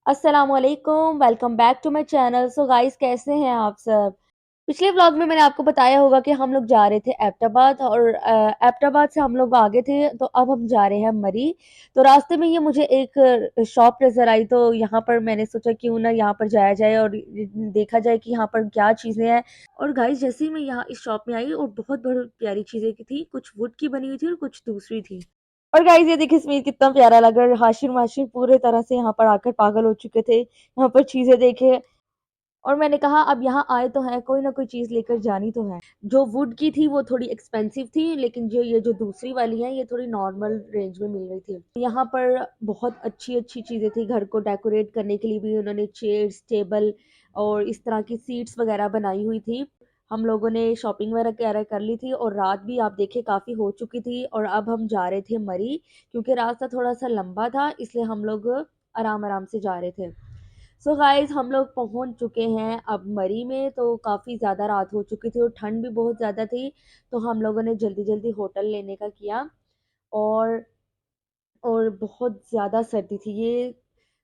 अस्सलामुअलैकुम, welcome back to my channel. So guys, कैसे हैं आप सब? पिछले व्लॉग में मैंने आपको बताया होगा कि हम लोग जा रहे थे एबटाबाद और एबटाबाद से हम लोग आगे थे, तो अब हम जा रहे हैं मरी। तो रास्ते में ये मुझे एक शॉप नज़र आई, तो यहाँ पर मैंने सोचा क्यों ना यहाँ पर जाया जाए और देखा जाए कि यहाँ पर क्या चीज़ें हैं। और गाइस, जैसे ही मैं यहाँ इस शॉप में आई और बहुत बड़ी प्यारी चीज़ें की थी, कुछ वुड की बनी हुई थी और कुछ दूसरी थी। और गाइस, ये देखिए स्मित कितना प्यारा लग रहा है। हाशिर माशिर पूरे तरह से यहाँ पर आकर पागल हो चुके थे, यहाँ पर चीजें देखे। और मैंने कहा अब यहाँ आए तो हैं, कोई ना कोई चीज लेकर जानी तो है। जो वुड की थी वो थोड़ी एक्सपेंसिव थी, लेकिन जो ये जो दूसरी वाली है ये थोड़ी नॉर्मल रेंज में मिल रही थी। यहाँ पर बहुत अच्छी अच्छी चीजें थी, घर को डेकोरेट करने के लिए भी उन्होंने चेयर्स, टेबल और इस तरह की सीट्स वगैरह बनाई हुई थी। हम लोगों ने शॉपिंग वगैरह कर ली थी और रात भी आप देखे काफ़ी हो चुकी थी, और अब हम जा रहे थे मरी, क्योंकि रास्ता थोड़ा सा लंबा था, इसलिए हम लोग आराम आराम से जा रहे थे। सो गाइस, हम लोग पहुंच चुके हैं अब मरी में। तो काफ़ी ज़्यादा रात हो चुकी थी और ठंड भी बहुत ज़्यादा थी, तो हम लोगों ने जल्दी जल्दी होटल लेने का किया। और बहुत ज़्यादा सर्दी थी। ये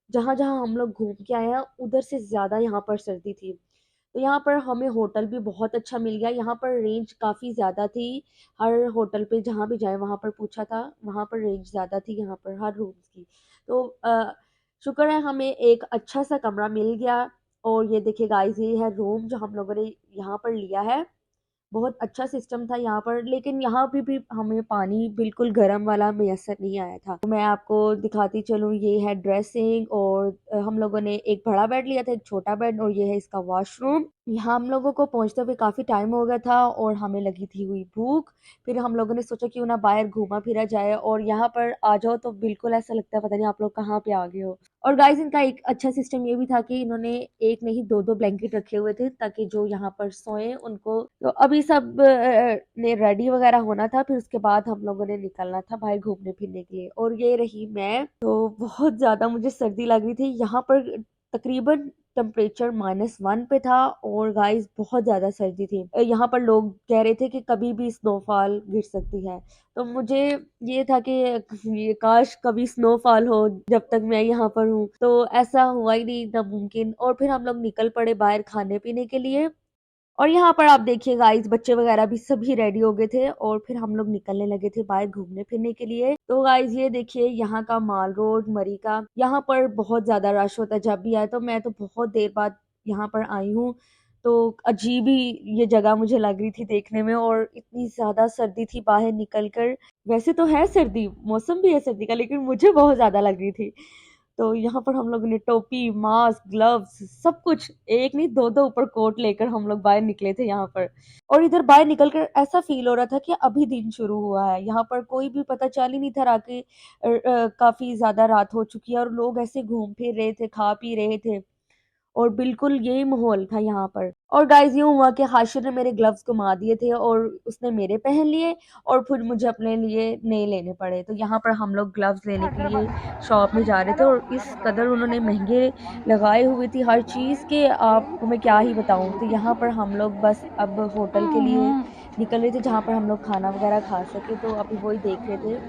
जहाँ जहाँ हम लोग घूम के आए हैं उधर से ज़्यादा यहाँ पर सर्दी थी। तो यहाँ पर हमें होटल भी बहुत अच्छा मिल गया। यहाँ पर रेंज काफ़ी ज़्यादा थी। हर होटल पे जहाँ भी जाए वहाँ पर पूछा था, वहाँ पर रेंज ज़्यादा थी यहाँ पर हर रूम्स की। तो शुक्र है हमें एक अच्छा सा कमरा मिल गया। और ये देखिए गाइस, ये है रूम जो हम लोगों ने यहाँ पर लिया है। बहुत अच्छा सिस्टम था यहाँ पर, लेकिन यहाँ भी हमें पानी बिल्कुल गर्म वाला मैसर नहीं आया था। तो मैं आपको दिखाती चलूँ, ये है ड्रेसिंग। और हम लोगों ने एक बड़ा बेड लिया था, एक छोटा बेड, और ये है इसका वॉशरूम। यहाँ हम लोगों को पहुँचते हुए काफ़ी टाइम हो गया था और हमें लगी थी हुई भूख। फिर हम लोगों ने सोचा क्यों ना बाहर घूमा फिरा जाए, और यहाँ पर आ जाओ तो बिल्कुल ऐसा लगता है पता नहीं आप लोग कहाँ पे आ गए हो। और गाइस, इनका एक अच्छा सिस्टम ये भी था कि इन्होंने एक नहीं दो दो ब्लैंकेट रखे हुए थे, ताकि जो यहाँ पर सोए उनको। तो अभी सब ने रेडी वगैरह होना था, फिर उसके बाद हम लोगों ने निकलना था बाहर घूमने फिरने के लिए। और ये रही मैं, तो बहुत ज्यादा मुझे सर्दी लग रही थी। यहाँ पर तकरीबन टेम्परेचर -1 पे था, और गाइस बहुत ज्यादा सर्दी थी। यहाँ पर लोग कह रहे थे कि कभी भी स्नोफॉल गिर सकती है। तो मुझे ये था कि ये काश कभी स्नोफॉल हो जब तक मैं यहाँ पर हूँ, तो ऐसा हुआ ही नहीं, नामुमकिन। और फिर हम लोग निकल पड़े बाहर खाने पीने के लिए। और यहाँ पर आप देखिए गाइस, बच्चे वगैरह भी सभी रेडी हो गए थे, और फिर हम लोग निकलने लगे थे बाहर घूमने फिरने के लिए। तो गाइस, ये देखिए यहाँ का माल रोड मरी का, यहाँ पर बहुत ज्यादा रश होता है जब भी आए। तो मैं तो बहुत देर बाद यहाँ पर आई हूँ, तो अजीब ही ये जगह मुझे लग रही थी देखने में। और इतनी ज्यादा सर्दी थी बाहर निकल कर। वैसे तो है सर्दी, मौसम भी है सर्दी का, लेकिन मुझे बहुत ज्यादा लग रही थी। तो यहाँ पर हम लोगों ने टोपी, मास्क, ग्लव्स, सब कुछ, एक नहीं दो दो ऊपर कोट लेकर हम लोग बाहर निकले थे यहाँ पर। और इधर बाहर निकलकर ऐसा फील हो रहा था कि अभी दिन शुरू हुआ है। यहाँ पर कोई भी पता चल ही नहीं था रहा कि काफी ज्यादा रात हो चुकी है, और लोग ऐसे घूम फिर रहे थे, खा पी रहे थे। और बिल्कुल यही माहौल था यहाँ पर। और गाइस, यूं हुआ कि हाशिर ने मेरे ग्लव्स घुमा दिए थे और उसने मेरे पहन लिए, और फिर मुझे अपने लिए नए लेने पड़े। तो यहाँ पर हम लोग ग्लव्स लेने के लिए शॉप में जा रहे थे, और इस कदर उन्होंने महंगे लगाए हुए थी हर चीज़ के, आपको मैं क्या ही बताऊँ। तो यहाँ पर हम लोग बस अब होटल के लिए निकल रहे थे, जहाँ पर हम लोग खाना वगैरह खा सके। तो अभी वही देख रहे थे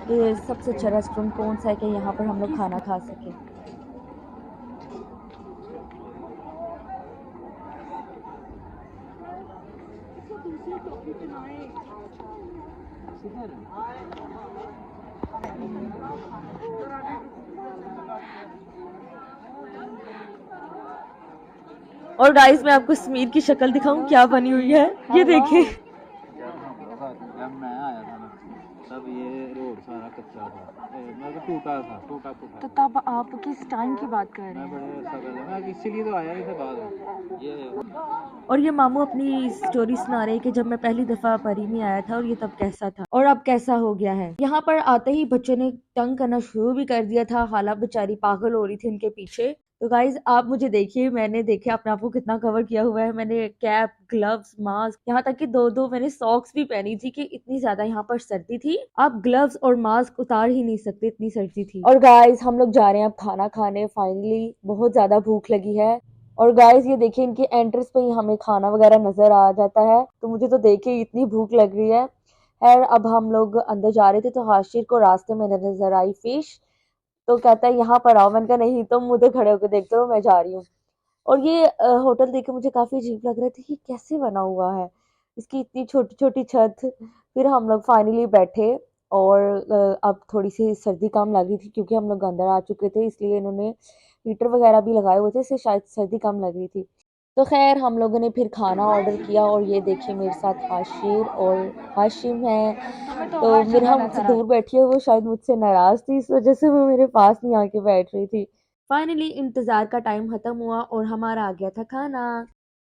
कि सबसे अच्छा रेस्टोरेंट कौन सा है कि यहाँ पर हम लोग खाना खा सके। और गाइस, मैं आपको समीर की शक्ल दिखाऊं क्या बनी हुई है, ये देखें। जब मैं आया था ना, तब ये रोड सारा कच्चा था, मतलब टूटा था, टूटा फूटा। तो तब आप किस टाइम की बात कर रहे मैं हैं? बड़े सगल है, मैं इसीलिए तो आया नहीं था बाद में ये। और ये मामू अपनी स्टोरी सुना रहे कि जब मैं पहली दफा परी में आया था और ये तब कैसा था और अब कैसा हो गया है। यहाँ पर आते ही बच्चों ने तंग करना शुरू भी कर दिया था, हालात बेचारी पागल हो रही थी उनके पीछे। तो गाइज, आप मुझे देखिए, मैंने देखे अपने आप को कितना कवर किया हुआ है। मैंने कैप, ग्लव्स, मास्क, यहाँ तक कि दो दो मैंने सॉक्स भी पहनी थी कि इतनी ज्यादा यहाँ पर सर्दी थी। आप ग्लव्स और मास्क उतार ही नहीं सकते, इतनी सर्दी थी। और गाइज, हम लोग जा रहे हैं अब खाना खाने। फाइनली बहुत ज्यादा भूख लगी है। और गाइस, ये देखिए इनकी एंट्रेंस पे ही हमें खाना वगैरह नजर आ जाता है, तो मुझे तो देख के इतनी भूख लग रही है। खैर, अब हम लोग अंदर जा रहे थे तो हाशिर को रास्ते में नजर आई फिश। तो कहता है यहाँ पर आओ। मैंने कहा नहीं, तुम मुझे खड़े होकर देखते रहो, मैं जा रही हूँ। और ये होटल देख के मुझे काफ़ी अजीब लग रहा था कि कैसे बना हुआ है, इसकी इतनी छोटी-छोटी छत। फिर हम लोग फाइनली बैठे और अब थोड़ी-सी सर्दी कम लग रही थी क्योंकि हम लोग अंदर आ चुके थे, इसलिए इन्होंने हीटर वगैरह भी लगाए हुए थे, इससे शायद सर्दी कम लग रही थी। तो ख़ैर हम लोगों ने फिर खाना ऑर्डर किया और ये देखिए मेरे साथ हाशिर और हाशिम है। तो मिरहा मुझसे दूर बैठी है, वो शायद मुझसे नाराज़ थी, इस वज़ह से वो मेरे पास नहीं आके बैठ रही थी। फाइनली इंतज़ार का टाइम ख़त्म हुआ और हमारा आ गया था खाना।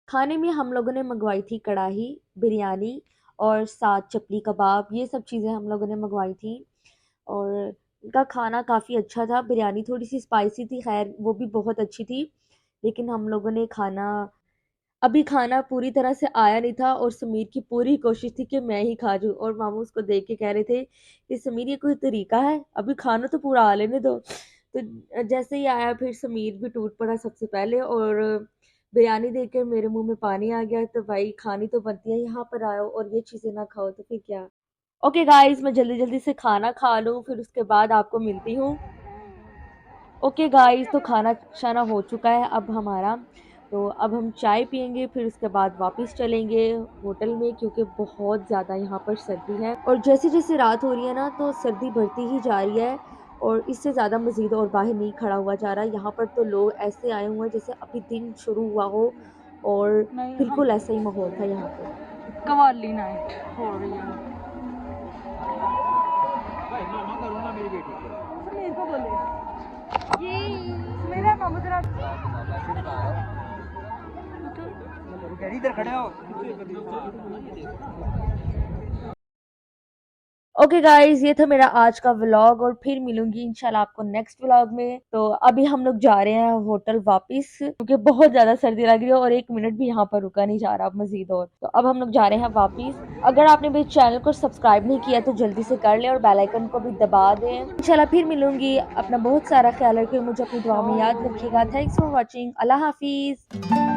खाने में हम लोगों ने मंगवाई थी कढ़ाई, बिरयानी और साथ चपली कबाब, ये सब चीज़ें हम लोगों ने मंगवाई थी। और इनका खाना काफ़ी अच्छा था, बिरयानी थोड़ी-सी स्पाइसी थी, ख़ैर वो भी बहुत अच्छी थी। लेकिन हम लोगों ने खाना पूरी तरह से आया नहीं था और समीर की पूरी कोशिश थी कि मैं ही खा जाऊँ और मामू उसको देख के कह रहे थे कि समीर ये कोई तरीका है, अभी खाना तो पूरा आ लेने दो। तो जैसे ही आया फिर समीर भी टूट पड़ा सबसे पहले और बिरयानी देख कर मेरे मुंह में पानी आ गया। तो भाई खानी तो बनती है, यहाँ पर आओ और ये चीज़ें ना खाओ तो फिर क्या। ओके गाइस, मैं जल्दी जल्दी से खाना खा लूँ फिर उसके बाद आपको मिलती हूँ। ओके गाइस, तो खाना शाना हो चुका है अब हमारा। तो अब हम चाय पियेंगे फिर उसके बाद वापस चलेंगे होटल में क्योंकि बहुत ज़्यादा यहाँ पर सर्दी है और जैसे जैसे रात हो रही है ना तो सर्दी बढ़ती ही जा रही है और इससे ज़्यादा मज़ीद और बाहर नहीं खड़ा हुआ जा रहा है। यहाँ पर तो लोग ऐसे आए हुए हैं जैसे अभी दिन शुरू हुआ हो और बिल्कुल ऐसा ही माहौल था यहाँ पर। कवाली नाइट हो रही है। भाई मामा करो ना मेरी बेटी को। समीर को बोले ये मेरा मामा जरा इधर खड़े हो। ओके गाइज, ये था मेरा आज का व्लॉग और फिर मिलूंगी इंशाल्लाह आपको नेक्स्ट व्लॉग में। तो अभी हम लोग जा रहे हैं होटल वापस क्योंकि बहुत ज्यादा सर्दी लग रही है और 1 मिनट भी यहाँ पर रुका नहीं जा रहा अब मजीद। और तो अब हम लोग जा रहे हैं वापस। अगर आपने मेरे चैनल को सब्सक्राइब नहीं किया तो जल्दी से कर ले और बेल आइकन को भी दबा दें। इंशाल्लाह फिर मिलूंगी। अपना बहुत सारा ख्याल रखिए, मुझे अपनी दुआ में याद रखिएगा। Thanks for watching. Allah Hafiz.